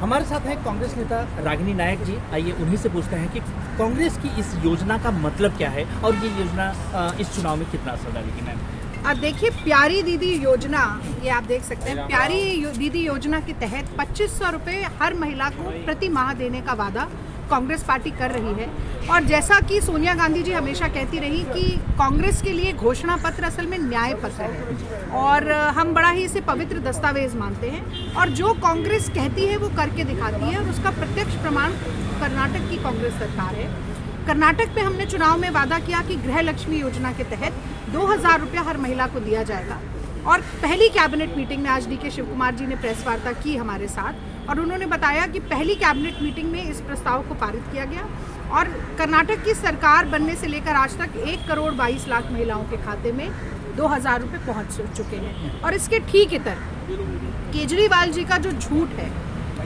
हमारे साथ हैं कांग्रेस नेता रागिनी नायक जी। आइए उन्हीं से पूछते हैं कि कांग्रेस की इस योजना का मतलब क्या है और ये योजना इस चुनाव में कितना असर डालेगी। मैम देखिए, प्यारी दीदी योजना, ये आप देख सकते हैं, प्यारी दीदी योजना के तहत 2500 रुपये हर महिला को प्रति माह देने का वादा कांग्रेस पार्टी कर रही है। और जैसा कि सोनिया गांधी जी हमेशा कहती रही कि कांग्रेस के लिए घोषणा पत्र असल में न्याय पत्र है और हम बड़ा ही इसे पवित्र दस्तावेज मानते हैं। और जो कांग्रेस कहती है वो करके दिखाती है और उसका प्रत्यक्ष प्रमाण कर्नाटक की कांग्रेस सरकार है। कर्नाटक में हमने चुनाव में वादा किया कि गृह लक्ष्मी योजना के तहत 2000 रुपया हर महिला को दिया जाएगा। और पहली कैबिनेट मीटिंग में आज DK शिव कुमार जी ने प्रेस वार्ता की हमारे साथ और उन्होंने बताया कि पहली कैबिनेट मीटिंग में इस प्रस्ताव को पारित किया गया और कर्नाटक की सरकार बनने से लेकर आज तक 1 करोड़ 22 लाख महिलाओं के खाते में 2000 रुपये पहुँच चुके हैं। और इसके ठीक इतर केजरीवाल जी का जो झूठ है,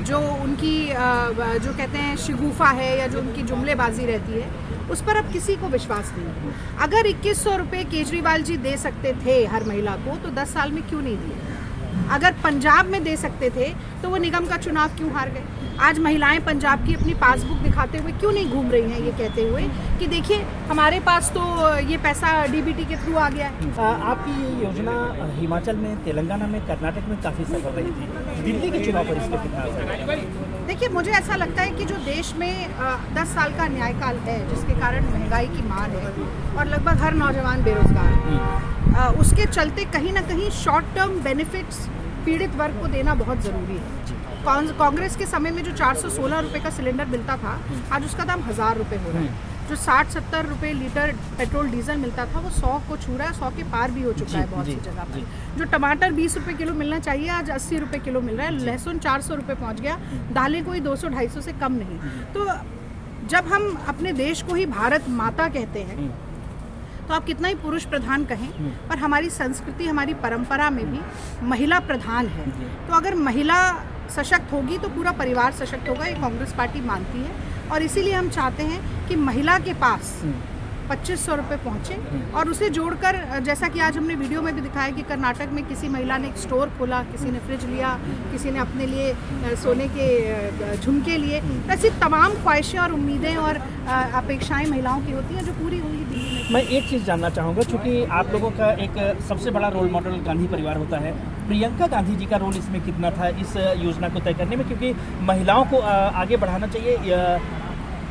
जो उनकी जो कहते हैं शिगुफा है या जो उनकी जुमलेबाजी रहती है, उस पर अब किसी को विश्वास नहीं है। अगर 2100 रुपये केजरीवाल जी दे सकते थे हर महिला को तो 10 साल में क्यों नहीं दिए? अगर पंजाब में दे सकते थे तो वो निगम का चुनाव क्यों हार गए? आज महिलाएं पंजाब की अपनी पासबुक दिखाते हुए क्यों नहीं घूम रही हैं ये कहते हुए कि देखिए हमारे पास तो ये पैसा DBT के थ्रू आ गया है। आपकी ये योजना हिमाचल में, तेलंगाना में, कर्नाटक में काफ़ी सफल रही थी। दिल्ली के चुनाव पर इसका कितना असर है? देखिए, मुझे ऐसा लगता है कि जो देश में 10 साल का न्यायकाल है जिसके कारण महंगाई की मार है और लगभग हर नौजवान बेरोजगार है, उसके चलते कहीं ना कहीं शॉर्ट टर्म बेनिफिट्स पीड़ित वर्ग को देना बहुत ज़रूरी है। कांग्रेस के समय में जो 416 रुपये का सिलेंडर मिलता था, आज उसका दाम 1000 रुपये हो रहा है। जो 60-70 रुपये लीटर पेट्रोल डीजल मिलता था वो 100 को छू रहा है, 100 के पार भी हो चुका है बहुत सी जगह पर। जो टमाटर 20 रुपये किलो मिलना चाहिए आज 80 रुपये किलो मिल रहा है। लहसुन 400 रुपये पहुँच गया, दालें कोई 200-250 से कम नहीं। तो जब हम अपने देश को ही भारत माता कहते हैं तो आप कितना ही पुरुष प्रधान कहें, पर हमारी संस्कृति, हमारी परंपरा में भी महिला प्रधान है। तो अगर महिला सशक्त होगी तो पूरा परिवार सशक्त होगा, ये कांग्रेस पार्टी मानती है। और इसीलिए हम चाहते हैं कि महिला के पास 2500 रुपये पहुँचे और उसे जोड़कर, जैसा कि आज हमने वीडियो में भी दिखाया कि कर्नाटक में किसी महिला ने एक स्टोर खोला, किसी ने फ्रिज लिया, किसी ने अपने लिए सोने के झुमके लिए। ऐसी तमाम ख्वाहिशें और उम्मीदें और अपेक्षाएं महिलाओं की होती हैं जो पूरी होंगी दिल्ली में। मैं एक चीज़ जानना चाहूँगा, चूँकि आप लोगों का एक सबसे बड़ा रोल मॉडल गांधी परिवार होता है, प्रियंका गांधी जी का रोल इसमें कितना था इस योजना को तय करने में? क्योंकि महिलाओं को आगे बढ़ाना चाहिए।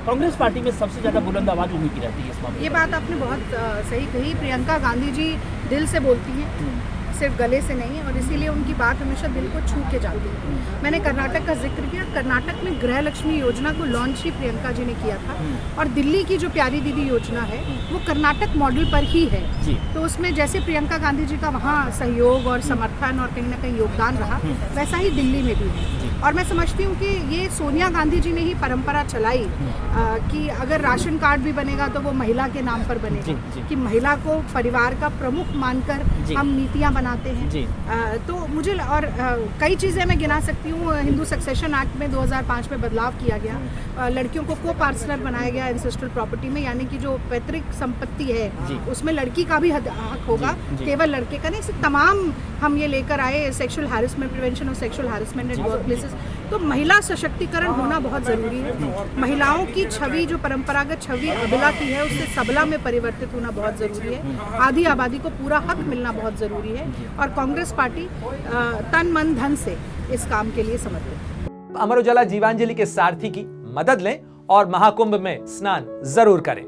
कांग्रेस पार्टी में सबसे ज़्यादा बुलंद आवाज़ उन्हीं की रहती है इस मामले में। ये बात आपने बहुत सही कही। प्रियंका गांधी जी दिल से बोलती हैं, सिर्फ गले से नहीं, और इसीलिए उनकी बात हमेशा दिल को छू के जाती है। मैंने कर्नाटक का जिक्र किया, कर्नाटक में गृह लक्ष्मी योजना को लॉन्च ही प्रियंका जी ने किया था और दिल्ली की जो प्यारी दीदी योजना है वो कर्नाटक मॉडल पर ही है। तो उसमें जैसे प्रियंका गांधी जी का वहाँ सहयोग और समर्थन और कहीं ना कहीं योगदान रहा, वैसा ही दिल्ली में भी है। और मैं समझती हूँ कि ये सोनिया गांधी जी ने ही परंपरा चलाई कि अगर राशन कार्ड भी बनेगा तो वो महिला के नाम पर बनेगा, कि महिला को परिवार का प्रमुख मानकर हम नीतियाँ बनाते हैं। तो मुझे और कई चीज़ें मैं गिना सकती हूँ। हिंदू सक्सेशन एक्ट में 2005 में बदलाव किया गया, लड़कियों को को पार्टनर बनाया गया एंसेस्ट्रल प्रॉपर्टी में, यानी कि जो पैतृक संपत्ति है उसमें लड़की का भी हक होगा, केवल लड़के का नहीं। इसे तमाम हम ये लेकर आए, sexual harassment, prevention of sexual harassment at work places. तो महिला सशक्तिकरण होना बहुत ज़रूरी है। महिलाओं की छवि, जो परंपरागत छवि अबला की है, उससे सबला में परिवर्तित होना बहुत ज़रूरी है। आधी आबादी को पूरा हक मिलना बहुत ज़रूरी है और कांग्रेस पार्टी तन मन धन से इस काम के लिए समर्पित है। अमर उजाला जीवांजलि के सारथी की मदद लें और महाकुंभ में स्नान जरूर करें।